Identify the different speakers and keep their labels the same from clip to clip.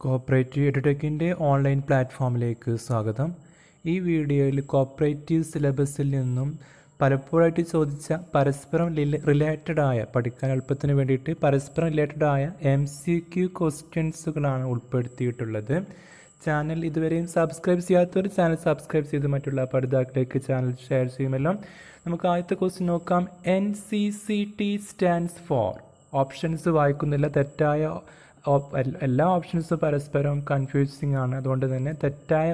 Speaker 1: Cooperative എഡ്യൂടെക്കിൻ്റെ online പ്ലാറ്റ്ഫോമിലേക്ക് സ്വാഗതം. ഈ വീഡിയോയിൽ കോപ്പറേറ്റീവ് സിലബസിൽ നിന്നും പലപ്പോഴായിട്ട് ചോദിച്ച പരസ്പരം റിലേറ്റഡായ പഠിക്കാൻ എളുപ്പത്തിന് വേണ്ടിയിട്ട് പരസ്പരം റിലേറ്റഡായ MCQ ക്വസ്റ്റ്യൻസുകളാണ് ഉൾപ്പെടുത്തിയിട്ടുള്ളത്. ചാനൽ ഇതുവരെയും സബ്സ്ക്രൈബ് ചെയ്യാത്തവർ ചാനൽ സബ്സ്ക്രൈബ് ചെയ്ത് മറ്റുള്ള പഠിതാക്കളിലേക്ക് ചാനൽ ഷെയർ ചെയ്യുമല്ലോ. നമുക്ക് ആദ്യത്തെ ക്വസ്റ്റ്യൻ നോക്കാം. NCCT stands four. ഓപ്ഷൻസ് വായിക്കുന്നില്ല. തെറ്റായ എല്ലാ ഓപ്ഷൻസും പരസ്പരം കൺഫ്യൂസിങ് ആണ്. അതുകൊണ്ട് തന്നെ തെറ്റായ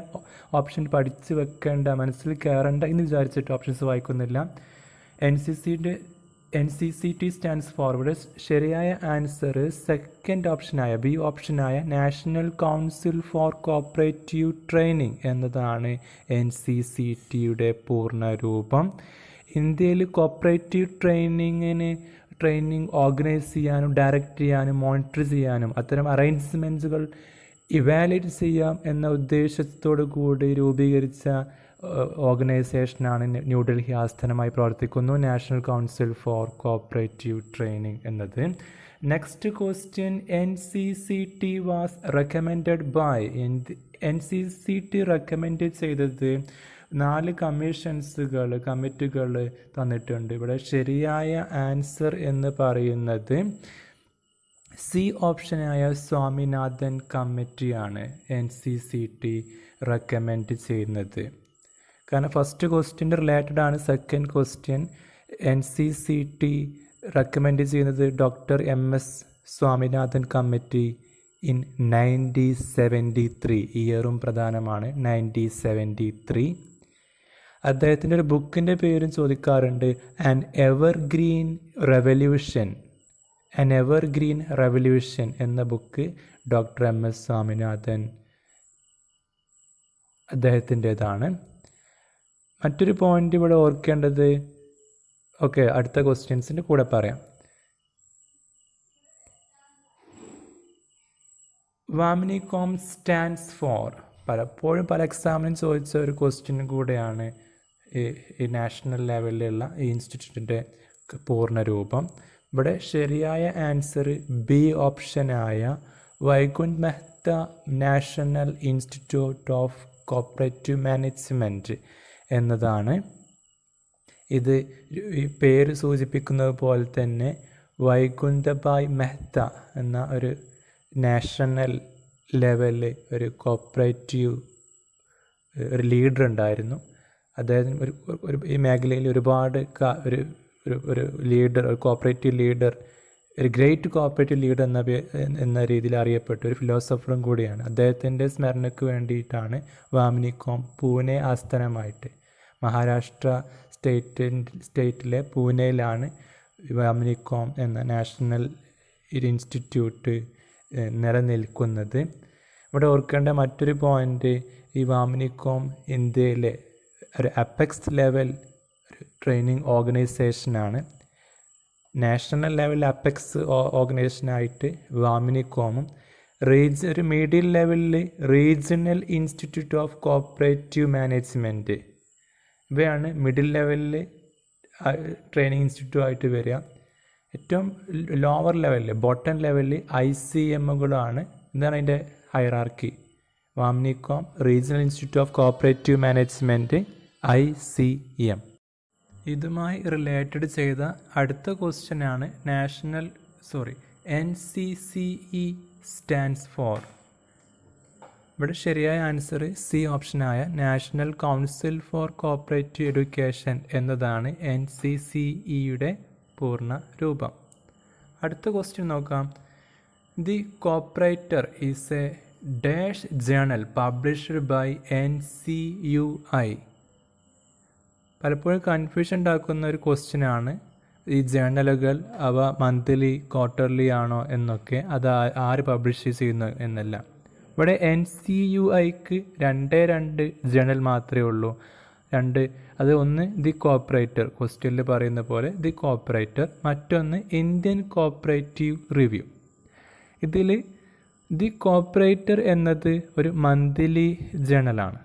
Speaker 1: ഓപ്ഷൻ പഠിച്ച് വെക്കേണ്ട, മനസ്സിൽ കയറേണ്ട എന്ന് വിചാരിച്ചിട്ട് ഓപ്ഷൻസ് വായിക്കുന്നില്ല. NCCT stands for. ഇവിടെ ശരിയായ ആൻസർ സെക്കൻഡ് ഓപ്ഷനായ ബി ഓപ്ഷനായ national council for cooperative training എന്നതാണ് NCCTയുടെ പൂർണ്ണരൂപം. ഇന്ത്യയിൽ കോപ്പറേറ്റീവ് ട്രെയിനിങ് ഓർഗനൈസ് ചെയ്യാനും ഡയറക്റ്റ് ചെയ്യാനും മോണിറ്റർ ചെയ്യാനും അത്തരം അറേഞ്ച്മെൻറ്റ്സുകൾ ഇവാലുവേറ്റ് ചെയ്യാം എന്ന ഉദ്ദേശത്തോടു കൂടി രൂപീകരിച്ച ഓർഗനൈസേഷനാണ് ന്യൂഡൽഹി ആസ്ഥാനമായി പ്രവർത്തിക്കുന്നു national council for cooperative training എന്നത്. Next question. NCCT was recommended by. NCCT recommend ചെയ്തത് 4 കമ്മിറ്റികൾ തന്നിട്ടുണ്ട്. ഇവിടെ ശരിയായ ആൻസർ എന്ന് പറയുന്നത് സി ഓപ്ഷനായ സ്വാമിനാഥൻ കമ്മിറ്റിയാണ് NCCT റെക്കമെൻഡ് ചെയ്യുന്നത്. കാരണം ഫസ്റ്റ് ക്വസ്റ്റ്യൻ്റെ റിലേറ്റഡ് ആണ് സെക്കൻഡ് ക്വസ്റ്റ്യൻ. NCCT റെക്കമെൻഡ് ചെയ്യുന്നത് doctor MS Swaminathan committee in 1973. ഇയറും പ്രധാനമാണ്, 1973. അദ്ദേഹത്തിൻ്റെ ഒരു ബുക്കിൻ്റെ പേരും ചോദിക്കാറുണ്ട്. ആൻ എവർഗ്രീൻ റെവല്യൂഷൻ എന്ന ബുക്ക് ഡോക്ടർ MS സ്വാമിനാഥൻ അദ്ദേഹത്തിൻ്റെതാണ്. മറ്റൊരു പോയിന്റ് ഇവിടെ ഓർക്കേണ്ടത്, അടുത്ത ക്വസ്റ്റ്യൻസിൻ്റെ കൂടെ പറയാം. വാമിനികോം സ്റ്റാൻഡ്സ് ഫോർ. പലപ്പോഴും പല എക്സാമിനും ചോദിച്ച ഒരു ക്വസ്റ്റ്യൻ കൂടെയാണ് ഈ നാഷണൽ ലെവലിലുള്ള ഈ ഇൻസ്റ്റിറ്റ്യൂട്ടിൻ്റെ പൂർണ്ണരൂപം. ഇവിടെ ശരിയായ ആൻസർ ബി ഓപ്ഷനായ Vaikunth Mehta national institute of cooperative management എന്നതാണ്. ഇത് ഈ പേര് സൂചിപ്പിക്കുന്നത് പോലെ തന്നെ വൈകുണ്ഠഭായ് മെഹ്ത എന്ന ഒരു നാഷണൽ ലെവലിൽ ഒരു കോപ്പറേറ്റീവ് ഒരു ലീഡർ ഉണ്ടായിരുന്നു. അദ്ദേഹത്തിന് ഒരു ഈ മേഖലയിൽ ഒരുപാട് ഒരു ലീഡർ, ഒരു കോപ്പറേറ്റീവ് ലീഡർ, ഒരു ഗ്രേറ്റ് കോപ്പറേറ്റീവ് ലീഡർ എന്ന രീതിയിൽ അറിയപ്പെട്ട ഒരു ഫിലോസഫറും കൂടിയാണ്. അദ്ദേഹത്തിൻ്റെ സ്മരണയ്ക്ക് വേണ്ടിയിട്ടാണ് വാമിനികോം പൂനെ ആസ്ഥാനമായിട്ട് മഹാരാഷ്ട്ര സ്റ്റേറ്റിലെ പൂനെയിലാണ് വാമിനികോം എന്ന നാഷണൽ ഇൻസ്റ്റിറ്റ്യൂട്ട് നിലനിൽക്കുന്നത്. ഇവിടെ ഓർക്കേണ്ട മറ്റൊരു പോയിൻ്റ്, ഈ വാമിനികോം ഇന്ത്യയിലെ ഒരു അപ്പെക്സ് ലെവൽ ഒരു ട്രെയിനിങ് ഓർഗനൈസേഷനാണ്. നാഷണൽ ലെവൽ അപ്പെക്സ് ഓർഗനൈസേഷനായിട്ട് വാമിനികോമും ഒരു മീഡിയം ലെവലിൽ regional institute of cooperative management, ഇവയാണ് മിഡിൽ ലെവലിൽ ട്രെയിനിങ് ഇൻസ്റ്റിറ്റ്യൂട്ട് ആയിട്ട് വരിക. ഏറ്റവും ലോവർ ലെവലിൽ ബോട്ടം ലെവലിൽ ICMകളാണ്. എന്താണ് അതിൻ്റെ hierarchy? Vamnicom regional institute of cooperative management ICM. ഇതുമായി റിലേറ്റഡ് ചെയ്ത അടുത്ത ക്വസ്റ്റ്യനാണ് NCCE സ്റ്റാൻഡ്സ് ഫോർ. ഇവിടെ ശരിയായ ആൻസർ സി ഓപ്ഷനായ national council for cooperative education എന്നതാണ് NCCEയുടെ പൂർണ്ണ രൂപം. അടുത്ത ക്വസ്റ്റ്യൻ നോക്കാം. The cooperator is a dash journal published by NCUI. പലപ്പോഴും കൺഫ്യൂഷൻ ഉണ്ടാക്കുന്ന ഒരു ക്വസ്റ്റ്യനാണ് ഈ ജേണലുകൾ, അവ മന്ത്ലി ക്വാർട്ടർലി ആണോ എന്നൊക്കെ, അത് ആര് പബ്ലിഷ് ചെയ്യുന്നു എന്നല്ല. ഇവിടെ NCUIക്ക് 2 ജേണൽ മാത്രമേ ഉള്ളൂ. അത് ഒന്ന് ദി കോപ്പറേറ്റർ, ക്വസ്റ്റ്യനിൽ പറയുന്ന പോലെ ദി കോപ്പറേറ്റർ, മറ്റൊന്ന് ഇന്ത്യൻ കോപ്പറേറ്റീവ് റിവ്യൂ. ഇതിൽ ദി കോപ്പറേറ്റർ എന്നത് ഒരു മന്ത്ലി ജേണലാണ്.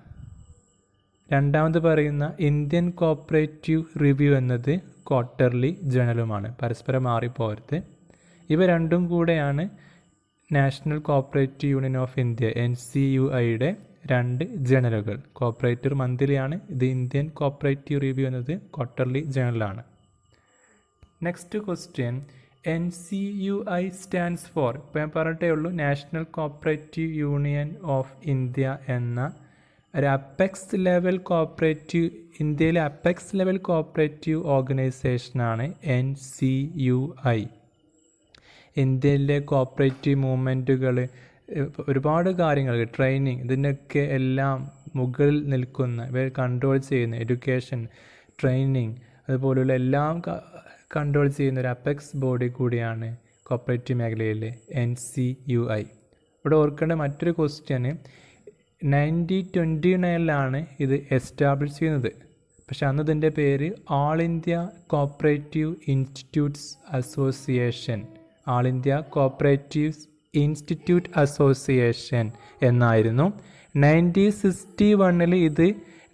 Speaker 1: രണ്ടാമത് പറയുന്ന ഇന്ത്യൻ കോപ്പറേറ്റീവ് റിവ്യൂ എന്നത് ക്വാർട്ടർലി ജേണലുമാണ്. പരസ്പരം മാറിപ്പോകരുത്. ഇവ രണ്ടും കൂടെയാണ് national cooperative union of India NCUIയുടെ 2 ജേണലുകൾ. കോപ്പറേറ്റീവ് മന്ത്ലിയാണ്, ഇത് ഇന്ത്യൻ കോപ്പറേറ്റീവ് റിവ്യൂ എന്നത് ക്വാർട്ടർലി ജേണലാണ്. Next question, NCUI stands for, ഇപ്പോൾ ഞാൻ പറഞ്ഞിട്ടേ ഉള്ളൂ, national cooperative union of India എന്ന ഒരു അപ്പെക്സ് ലെവൽ കോപ്പറേറ്റീവ്, ഇന്ത്യയിലെ അപ്പെക്സ് ലെവൽ കോപ്പറേറ്റീവ് ഓർഗനൈസേഷനാണ് NCUI. ഇന്ത്യയിലെ കോപ്പറേറ്റീവ് മൂവ്മെൻറ്റുകൾ, ഒരുപാട് കാര്യങ്ങൾ, ട്രെയിനിങ്, ഇതിനൊക്കെ എല്ലാം മുകളിൽ നിൽക്കുന്ന, ഇവർ കൺട്രോൾ ചെയ്യുന്ന എഡ്യൂക്കേഷൻ, ട്രെയിനിങ്, അതുപോലുള്ള എല്ലാം കൺട്രോൾ ചെയ്യുന്ന ഒരു അപ്പെക്സ് ബോഡി കൂടിയാണ് കോപ്പറേറ്റീവ് മേഖലയിലെ NCUI. ഇവിടെ ഓർക്കേണ്ട മറ്റൊരു ക്വസ്റ്റ്യന്, 1929 ഇത് എസ്റ്റാബ്ലിഷ് ചെയ്യുന്നത്. പക്ഷെ അന്ന് ഇതിൻ്റെ പേര് all India cooperative institutes association, all India cooperative institute association എന്നായിരുന്നു. 1961 ഇത്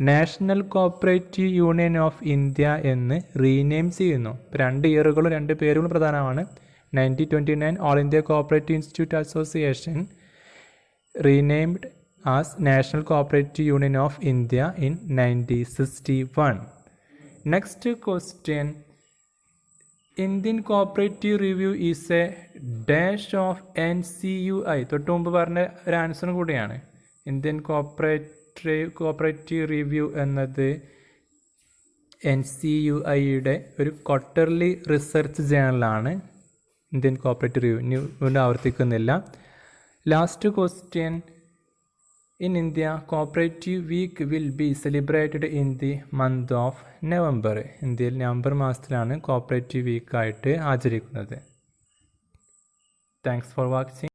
Speaker 1: national cooperative union of India എന്ന് റീനെയിം ചെയ്യുന്നു. 2 ഇയറുകളും 2 പേരുകളും പ്രധാനമാണ്. 1929 all India cooperative institute association renamed as national cooperative union of India in 1961. Next question, Indian cooperative review is a dash of NCUI. തൊട്ട് മുമ്പ് പറഞ്ഞ ഒരു ആൻസറും കൂടിയാണ്. ഇന്ത്യൻ കോപ്പറേറ്റീവ് റിവ്യൂ എന്നത് NCUIയുടെ ഒരു ക്വാർട്ടർലി റിസർച്ച് ജേണലാണ്. ഇന്ത്യൻ കോപ്പറേറ്റീവ് റിവ്യൂ വീണ്ടും ആവർത്തിക്കുന്നില്ല. Last question, in India cooperative week will be celebrated in the month of November. ഇന്ത്യയിൽ നവംബർ മാസത്തിലാണ് കോപ്പറേറ്റീവ് വീക്കായിട്ട് ആചരിക്കുന്നത്. Thanks for watching.